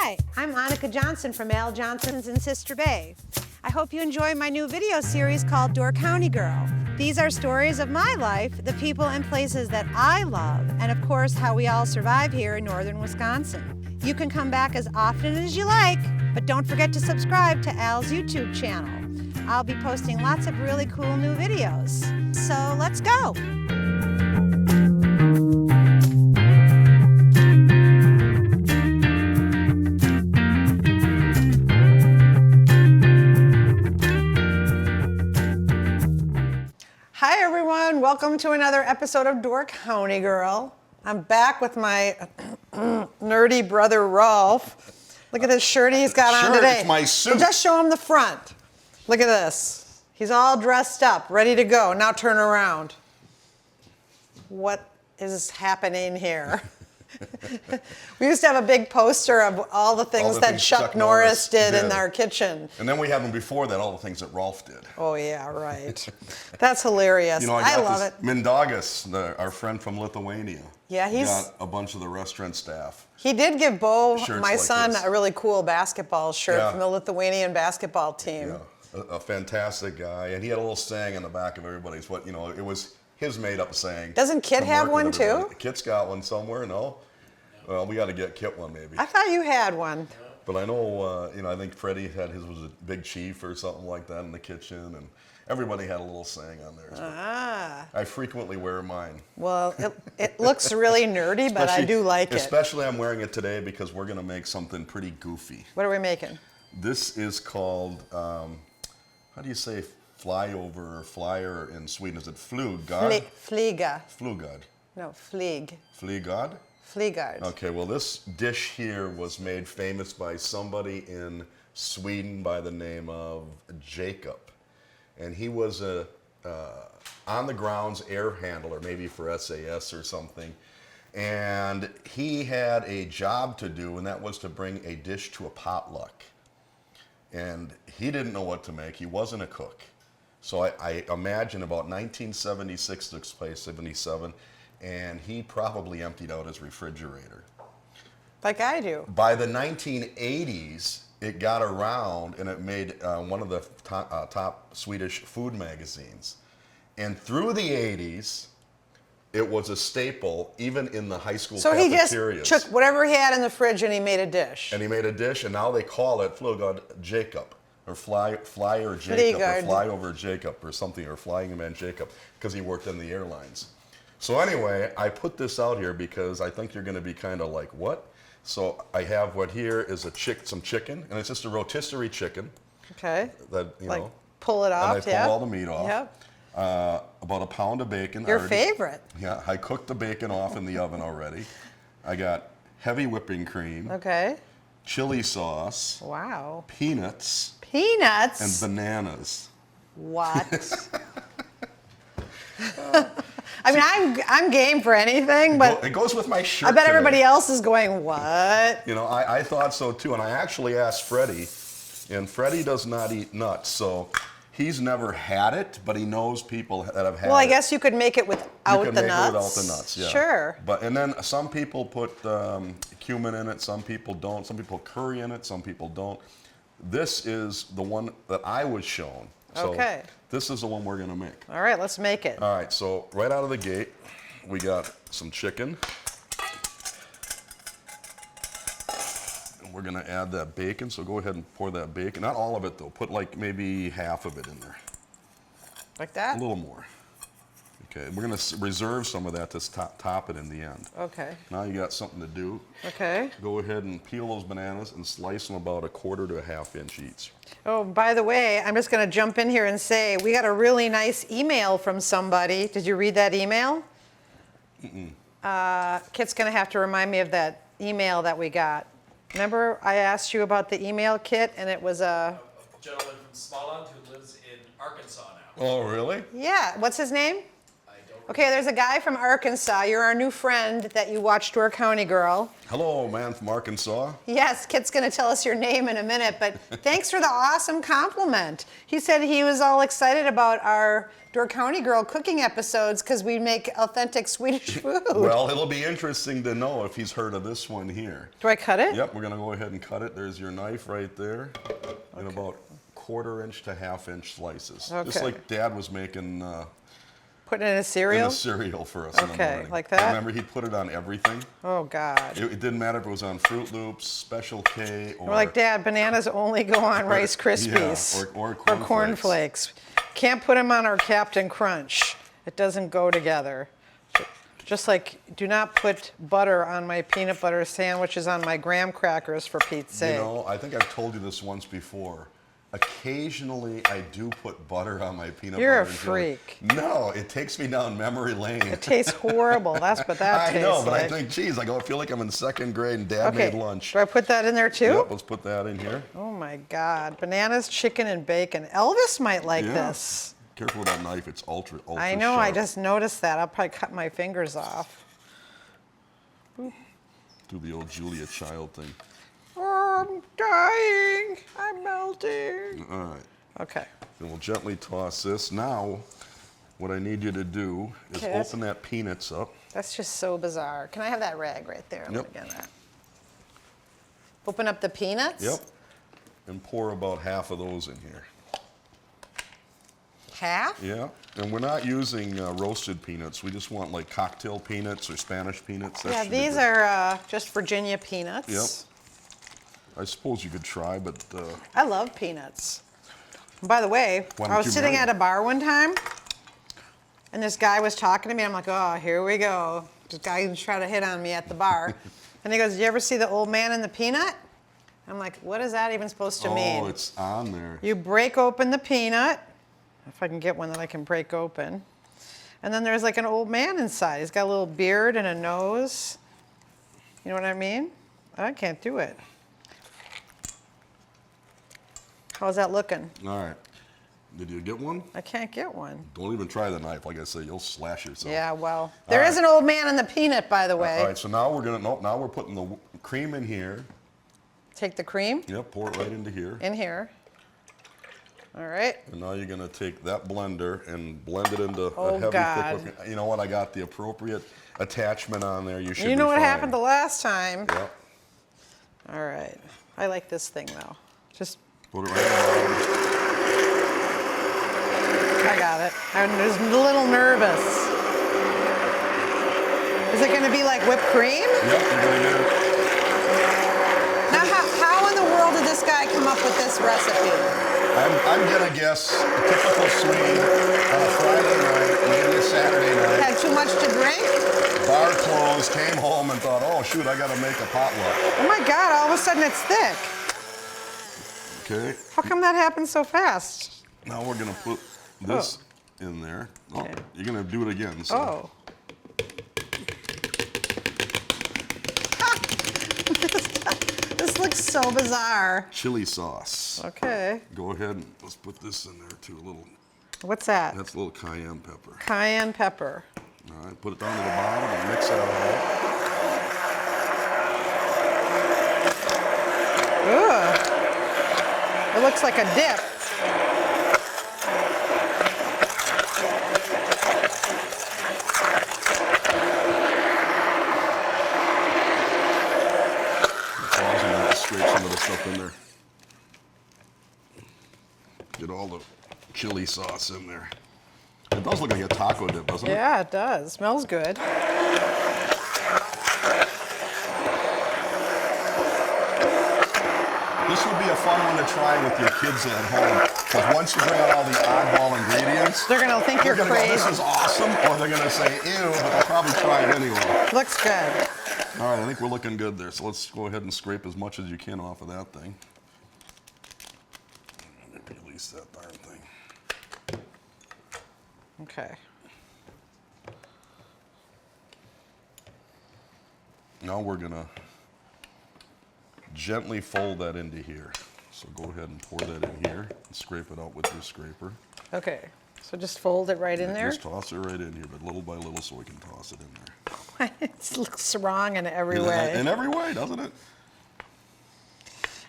Hi, I'm Annika Johnson from Al Johnson's in Sister Bay. I hope you enjoy my new video series called Door County Girl. These are stories of my life, the people and places that I love, and of course how we all survive here in northern Wisconsin. You can come back as often as you like, but don't forget to subscribe to Al's YouTube channel. I'll be posting lots of really cool new videos. So let's go. Hi everyone, welcome to another episode of Door County Girl. I'm back with my nerdy brother Rolf. Look at this shirt he's got on today. It's my suit. Well, just show him the front. Look at this. He's all dressed up, ready to go. Now turn around. What is happening here? We used to have a big poster of all the things that Chuck Norris did in our kitchen. And then we have them before that, all the things that Rolf did. Oh yeah, right. That's hilarious. You know, I love it. Mindaugas, our friend from Lithuania. Yeah, he's got a bunch of the restaurant staff. He did give Bo, Shirts my like son, this. a really cool basketball shirt Yeah. from the Lithuanian basketball team. Yeah, a fantastic guy, and he had a little saying on the back of everybody's. It was his made-up saying. Doesn't Kit have one too? Kit's got one somewhere. No. Well, we got to get Kit one maybe. I thought you had one. But I know, I think Freddie had his was a big chief or something like that in the kitchen, and everybody had a little saying on theirs. I frequently wear mine. Well, it looks really nerdy, but I do like it. Especially I'm wearing it today because we're going to make something pretty goofy. What are we making? This is called, how do you say flyover or flyer in Sweden? Is it flygad? Flyga. Flygad. No, flyg. Flygad? Flygard. Okay, well this dish here was made famous by somebody in Sweden by the name of Jakob. And he was a on the grounds air handler, maybe for SAS or something. And he had a job to do, and that was to bring a dish to a potluck. And he didn't know what to make. He wasn't a cook. So I imagine about 1976 took place, 77, and he probably emptied out his refrigerator. Like I do. By the 1980s, it got around and it made one of the top Swedish food magazines. And through the 80s, it was a staple even in the high school cafeterias. So he just took whatever he had in the fridge and he made a dish. And he made a dish, and now they call it Flygande Jakob, or flyer Jacob, or flyover Jacob, or something, or flying man Jacob, because he worked in the airlines. So anyway, I put this out here because I think you're going to be kind of like, what? So I have what here is some chicken, and it's just a rotisserie chicken. Okay. That like pull it off, and I pull all the meat off. Yep. About a pound of bacon. Your favorite. Yeah, I cooked the bacon off in the oven already. I got heavy whipping cream. Okay. Chili sauce. Wow. Peanuts. Peanuts? And bananas. What? I mean, I'm game for anything, but it goes with my shirt. I bet today. Everybody else is going, what? You know, I thought so too, and I actually asked Freddie, and Freddie does not eat nuts, so he's never had it, but he knows people that have had it. Well, I guess you could make it without the nuts. You can make it without the nuts, yeah. Sure. And then some people put cumin in it, some people don't. Some people put curry in it, some people don't. This is the one that I was shown. So okay. This is the one we're going to make. All right, let's make it. All right, so right out of the gate, we got some chicken. And we're going to add that bacon, so go ahead and pour that bacon. Not all of it, though. Put like maybe half of it in there. Like that? A little more. Okay, we're going to reserve some of that to top it in the end. Okay. Now you got something to do. Okay. Go ahead and peel those bananas and slice them about 1/4 to 1/2 inch each. Oh, by the way, I'm just going to jump in here and say we got a really nice email from somebody. Did you read that email? Kit's going to have to remind me of that email that we got. Remember I asked you about the email, Kit, and it was a gentleman from Småland who lives in Arkansas now. Oh, really? Yeah. What's his name? I don't Okay, there's a guy from Arkansas. You're our new friend that you watched Door County Girl. Hello, man from Arkansas. Yes, Kit's going to tell us your name in a minute, but thanks for the awesome compliment. He said he was all excited about our Door County Girl cooking episodes because we make authentic Swedish food. Well, it'll be interesting to know if he's heard of this one here. Do I cut it? Yep, we're going to go ahead and cut it. There's your knife right there. In about 1/4 inch to 1/2 inch slices. Okay. Just like Dad was making Put it in a cereal? in a cereal for us in the Okay, morning. like that? Remember, he'd put it on everything. Oh, God. It didn't matter if it was on Fruit Loops, Special K, or... We're like, Dad, bananas only go on Rice Krispies. Yeah, or Or cornflakes. Can't put them on our Captain Crunch. It doesn't go together. Just like, do not put butter on my peanut butter sandwiches on my graham crackers, for Pete's sake. You know, I think I've told you this once before. Occasionally, I do put butter on my peanut butter. You're a and jelly. freak. No, it takes me down memory lane. It tastes horrible. That's what that I tastes know, but like. I think, geez, I feel like I'm in 2nd grade and Dad made lunch. Do I put that in there too? Yep, let's put that in here. Oh my God. Bananas, chicken, and bacon. Elvis might like this. Careful with that knife, it's ultra I know, sharp. I just noticed that. I'll probably cut my fingers off. Do the old Julia Child thing. Oh, I'm dying. I'm melting. All right. Okay. Then we'll gently toss this. Now, what I need you to do is Okay, open that peanuts up. That's just so bizarre. Can I have that rag right there? I'm Yep. gonna get that. Open up the peanuts? Yep. And pour about 1/2 of those in here. Half? Yeah. And we're not using roasted peanuts. We just want like cocktail peanuts or Spanish peanuts. That Yeah, should be these good. are just Virginia peanuts. Yep. I suppose you could try, but I love peanuts. And by the way, Why I don't was you sitting marry at a bar one time, and this guy was talking to me. I'm like, oh, here we go. This guy was trying to hit on me at the bar. And he goes, did you ever see the old man and the peanut? I'm like, what is that even supposed to mean? oh, it's on there. You break open the peanut, if I can get one that I can break open. And then there's like an old man inside. He's got a little beard and a nose. You know what I mean? I can't do it. How's that looking? All right. Did you get one? I can't get one. Don't even try the knife. Like I say, you'll slash yourself. Yeah, well, there All is right. an old man in the peanut, by the way. All right, so now we're gonna, now we're putting the cream in here. Take the cream Yep, pour it right into here. in here. All right. And now you're gonna take that blender and blend it into Oh, a heavy, God. thick looking. You know what? I got the appropriate attachment on there. You should You know be what fine. happened the last time? Yep. All right. I like this thing, though. Just, Put it right in the bottom. I got it. I'm just a little nervous. Is it going to be like whipped cream? Yep, you're gonna get it. Now, how in the world did this guy come up with this recipe? I'm gonna guess a typical Swede on a Friday night, maybe a Saturday night. Had too much to drink? Bar closed, came home and thought, oh shoot, I gotta make a potluck. Oh my God, all of a sudden it's thick. Okay, How come that happened so fast? now we're gonna put this in there. Oh, Okay. you're gonna do it again. So. Oh. This looks so bizarre. Chili sauce. Okay. Go ahead and let's put this in there too. What's that? That's a little cayenne pepper. Cayenne pepper. All right, put it down to the bottom and mix that all up. Ugh. It looks like a dip. Pausing that, scrape some of the stuff in there. Get all the chili sauce in there. It does look like a taco dip, doesn't it? Yeah, it does. Smells good. This would be a fun one to try with your kids at home. Because once you bring out all the oddball ingredients, They're going to think you're they're gonna go, crazy. this is awesome, or they're going to say, ew, but they'll probably try it anyway. Looks good. All right, I think we're looking good there. So let's go ahead and scrape as much as you can off of that thing. Maybe release that darn thing. Okay. Now we're gonna gently fold that into here. So go ahead and pour that in here and scrape it out with your scraper. Okay. So just fold it right in there? Just toss it right in here, but little by little so we can toss it in there. It looks wrong in every way. In every way, doesn't it?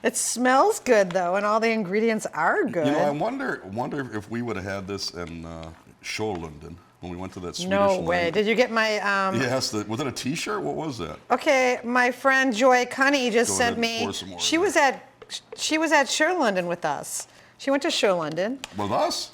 It smells good, though, and all the ingredients are good. You know, I wonder if we would have had this in Sjölanden when we went to that Swedish No land. way. Did you get my... Yes, was it a T-shirt? What was that? Okay, my friend Joy Cunny just Go sent ahead and me... pour some more She in was at Sjölanden with us. She went to Sjölanden. With us?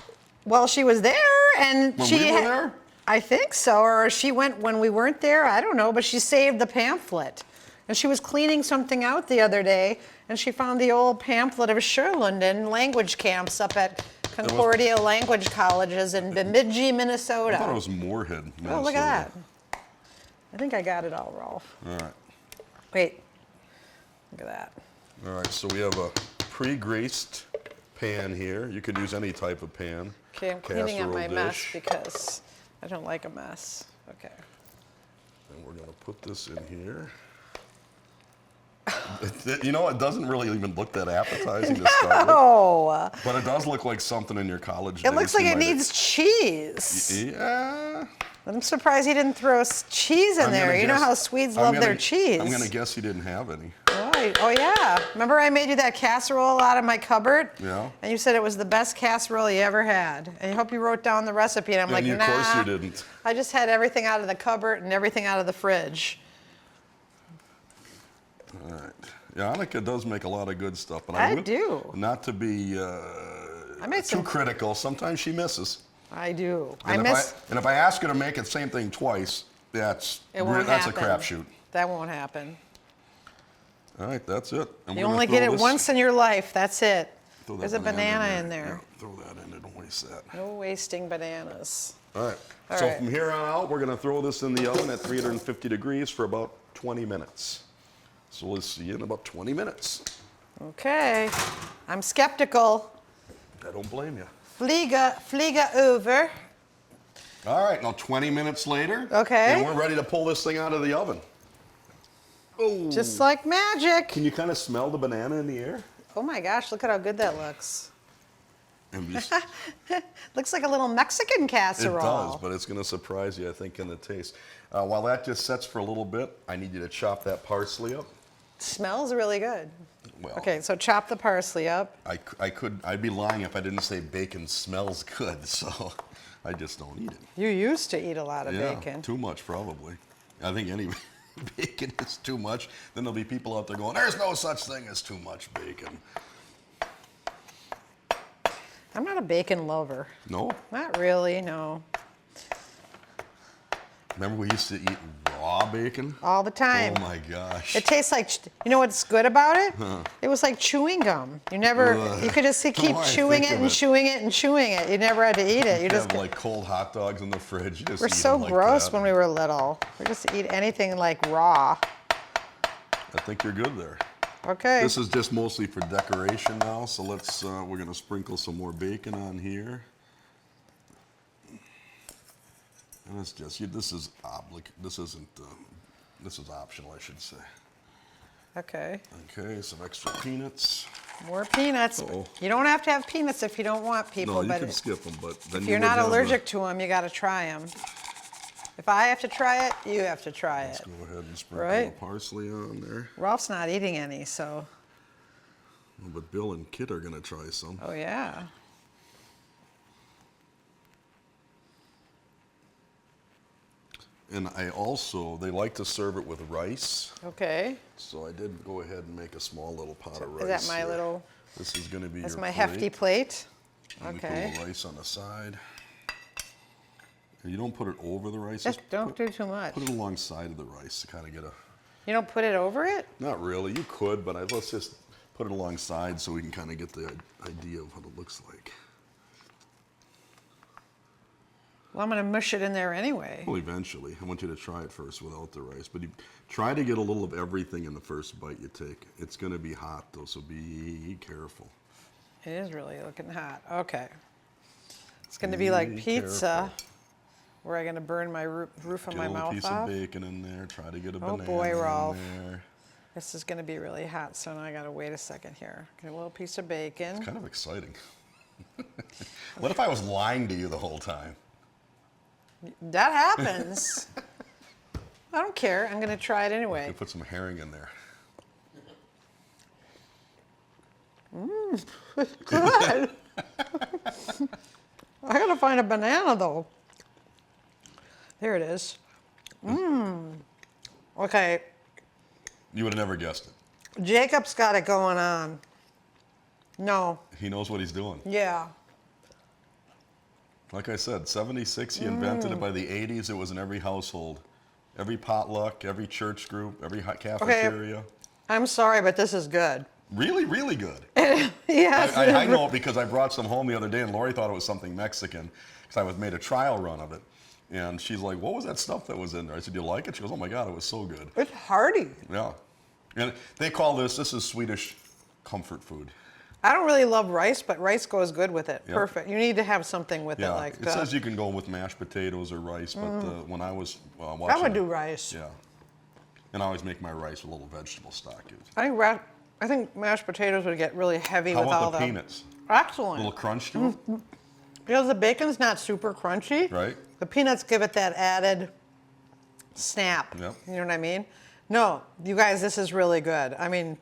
Well, she was there, and When she... we were there? I think so, or she went when we weren't there. I don't know, but she saved the pamphlet. And she was cleaning something out the other day, and she found the old pamphlet of Sjölanden language camps up at Concordia Language Colleges in Bemidji, Minnesota. I thought it was Moorhead, Minnesota. Oh, look at that. I think I got it all, Rolf. All right. Wait. Look at that. All right, so we have a pre-greased pan here. You could use any type of pan. Okay, I'm cleaning up my mess dish. because I don't like a mess. Okay. And we're going to put this in here. You know, it doesn't really even look that appetizing to start with. Oh. But it does look like something in your college It days. looks like you it might have- needs cheese. Yeah. I'm surprised he didn't throw cheese in I'm there. gonna You know guess- how Swedes I'm love gonna- their cheese. I'm going to guess he didn't have any. Oh, yeah. Remember I made you that casserole out of my cupboard? Yeah. And you said it was the best casserole you ever had. And I hope you wrote down the recipe. And I'm like, Of nah. course you didn't. I just had everything out of the cupboard and everything out of the fridge. All right. Yeah, Annika does make a lot of good stuff. But I do. Not to be I made too some. critical. Sometimes she misses. I do. And if I ask her to make the same thing twice, that's It won't a happen. crapshoot. That won't happen. All right, that's it. And You we're gonna only throw get it this- once in your life. That's it. throw that There's a banana in there. Yeah, throw that in there. Don't waste that. No wasting bananas. All right. All So right. from here on out, we're going to throw this in the oven at 350 degrees for about 20 minutes. So we'll see you in about 20 minutes. Okay. I'm skeptical. I don't blame you. Flyga over. All right, now 20 minutes later. Okay. And we're ready to pull this thing out of the oven. Oh. Just like magic. Can you kind of smell the banana in the air? Oh my gosh, look at how good that looks. And just, Looks like a little Mexican casserole. It does, but it's going to surprise you, I think, in the taste. While that just sets for a little bit, I need you to chop that parsley up. Smells really good. Well, Okay, so chop the parsley up. I'd be lying if I didn't say bacon smells good, so I just don't eat it. You used to eat a lot of Yeah, bacon. too much probably. I think any bacon is too much. Then there'll be people out there going, there's no such thing as too much bacon. I'm not a bacon lover. No? Not really, no. Remember we used to eat raw bacon? All the time. Oh my gosh. It tastes like, you know what's good about it? It was like chewing gum. You never, Ugh. you could just keep Oh, I chewing think it of and it. chewing it and chewing it. You never had to eat it. You You just, have like cold hot dogs in the fridge. You just we're eat so them like gross that. when we were little. We just eat anything like raw. I think you're good there. Okay. This is just mostly for decoration now, so let's, we're gonna sprinkle some more bacon on here. And it's just, this is this is optional, I should say. Okay. Okay, some extra peanuts. More peanuts. Uh-oh. You don't have to have peanuts if you don't want people, No, you but can skip them, but then if you you're would not have allergic to them, you got to try them. If I have to try it, you have to try it. Let's go ahead and sprinkle Right. the parsley on there. Ralph's not eating any, so. Oh, but Bill and Kit are gonna try some. Oh, yeah. And they like to serve it with rice. Okay. So I did go ahead and make a small little pot of rice. Is that my here. little, This is gonna be that's your my hefty plate? And we put a Okay. little rice on the side. And you don't put it over the rice. Just don't do too much. Put it alongside of the rice to kind of get a. You don't put it over it? Not really. You could, but let's just put it alongside so we can kind of get the idea of what it looks like. Well, I'm going to mush it in there anyway. Well, eventually. I want you to try it first without the rice. But you try to get a little of everything in the first bite you take. It's going to be hot, though, so be careful. It is really looking hot. Okay. It's going to be like pizza. Where I'm going to burn my roof of my mouth Get a little piece off. of bacon in there. Try to get a Oh banana boy, Rolf. in there. This is going to be really hot, so now I got to wait a second here. Get a little piece of bacon. It's kind of exciting. What if I was lying to you the whole time? That happens. I don't care. I'm going to try it anyway. You put some herring in there. It's good. I got to find a banana, though. There it is. Okay. You would have never guessed it. Jacob's got it going on. No. He knows what he's doing. Yeah. Like I said, 76, he invented it. By the 80s, it was in every household. Every potluck, every church group, every cafeteria. Okay. I'm sorry, but this is good. Really, really good. Yes. I know it because I brought some home the other day, and Lori thought it was something Mexican because I made a trial run of it. And she's like, what was that stuff that was in there? I said, do you like it? She goes, oh my God, it was so good. It's hearty. Yeah. And they call this is Swedish comfort food. I don't really love rice, but rice goes good with it. Yep. Perfect. You need to have something with it Yeah, like it says you can go with mashed potatoes or rice, but when I was watching I would do rice. Yeah. And I always make my rice with a little vegetable stock. I think mashed potatoes would get really heavy How with all about the peanuts? Excellent. A little crunch to it, Because the bacon's not super crunchy. right? The peanuts give it that added snap. Yep. You know what I mean? No, you guys, this is really good. I mean,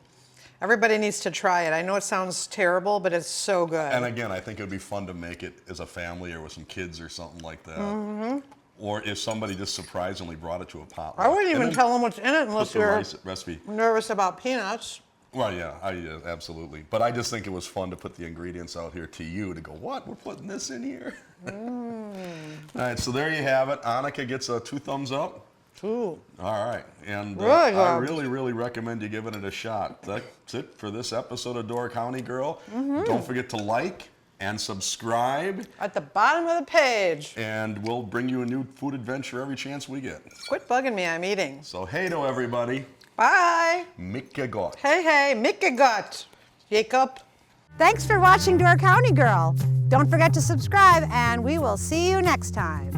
everybody needs to try it. I know it sounds terrible, but it's so good. And again, I think it would be fun to make it as a family or with some kids or something like that. Or if somebody just surprisingly brought it to a potluck. I wouldn't even tell them what's in it unless Put the you're recipe. nervous about peanuts. Well, yeah, absolutely. But I just think it was fun to put the ingredients out here to you to go, what? We're putting this in here? All right, so there you have it. Annika gets 2 thumbs up. Ooh. All right. And Really I good. really, really recommend you giving it a shot. That's it for this episode of Door County Girl. Don't forget to like and subscribe. At the bottom of the page. And we'll bring you a new food adventure every chance we get. Quit bugging me, I'm eating. So, hey to everybody. Bye. Mycket gott. Hey, mycket gott. Jacob. Thanks for watching Door County Girl. Don't forget to subscribe, and we will see you next time.